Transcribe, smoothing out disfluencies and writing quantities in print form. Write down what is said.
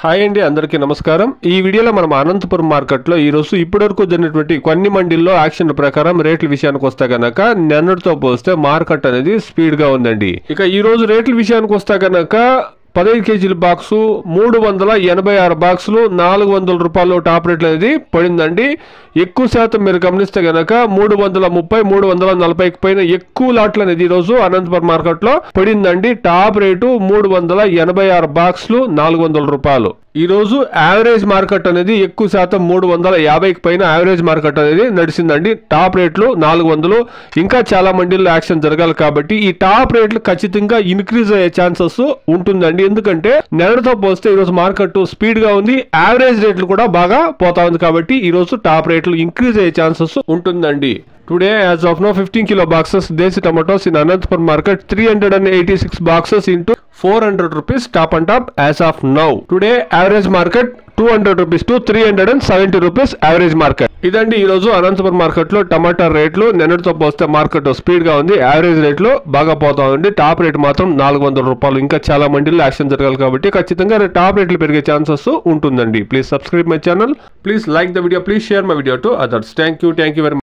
Hi అండి, అందరికీ నమస్కారం. ఈ వీడియోలో మనం అనంతపురం మార్కెట్లో ఈరోజు ఇప్పటివరకు జరిగినటువంటి కొన్ని మండీల్లో యాక్షన్ ప్రకారం రేట్ల విషయానికి వస్తే కనుక నిన్నటితో పోస్తే మార్కెట్ అనేది స్పీడ్గా ఉందండి. ఇక ఈ రోజు రేట్ల విషయానికి వస్తే కనుక 15 కేజీల బాక్సు 386 బాక్సులు 400 రూపాయలు టాప్ రేట్లు అనేది పడిందండి. ఎక్కువ శాతం మీరు గమనిస్తే కనుక 330, 340కి పైన ఎక్కువ లాట్లు అనేది ఈరోజు అనంతపురం మార్కెట్లో పడిందండి. టాప్ రేటు 386 బాక్సులు 400 రూపాయలు. ఈ రోజు యావరేజ్ మార్కెట్ అనేది ఎక్కువ శాతం 350కి పైన యావరేజ్ మార్కెట్ అనేది నడిచిందండి. టాప్ రేట్లు 400. ఇంకా చాలా మండీల్లో యాక్షన్ జరగాలి కాబట్టి ఈ టాప్ రేట్లు ఖచ్చితంగా ఇంక్రీజ్ అయ్యే ఛాన్సెస్ ఉంటుందండి. ఎందుకంటే నెలతో పోస్తే ఈ రోజు మార్కెట్ స్పీడ్ గా ఉంది, యావరేజ్ రేట్లు కూడా బాగా పోతా ఉంది కాబట్టి ఈ రోజు టాప్ రేట్లు ఇంక్రీజ్ అయ్యే ఛాన్సెస్ ఉంటుందండి. Today, as of now, 15 kilo boxes Desi tomatoes in Anantapur market, 386 boxes into 400 rupees top and top as of now. Today, average market 200 rupees to 370 rupees average market. ఇదండి ఈ రోజు Anantapuram market లో టమాటా రేట్లు నిన్నటితో పోస్తే market speed గా ఉంది, average రేట్లు బాగా పోతా ఉంది. టాప్ రేట్ మాత్రం 400 రూపాయలు. ఇంకా చాలా మండీల్లో యాక్షన్ జరగాలి కాబట్టి ఖచ్చితంగా టాప్ రేట్లు పెరిగే ఛాన్సెస్ ఉంటుందండి. Please subscribe my channel, please like the video, please share my video to others. Thank you very much.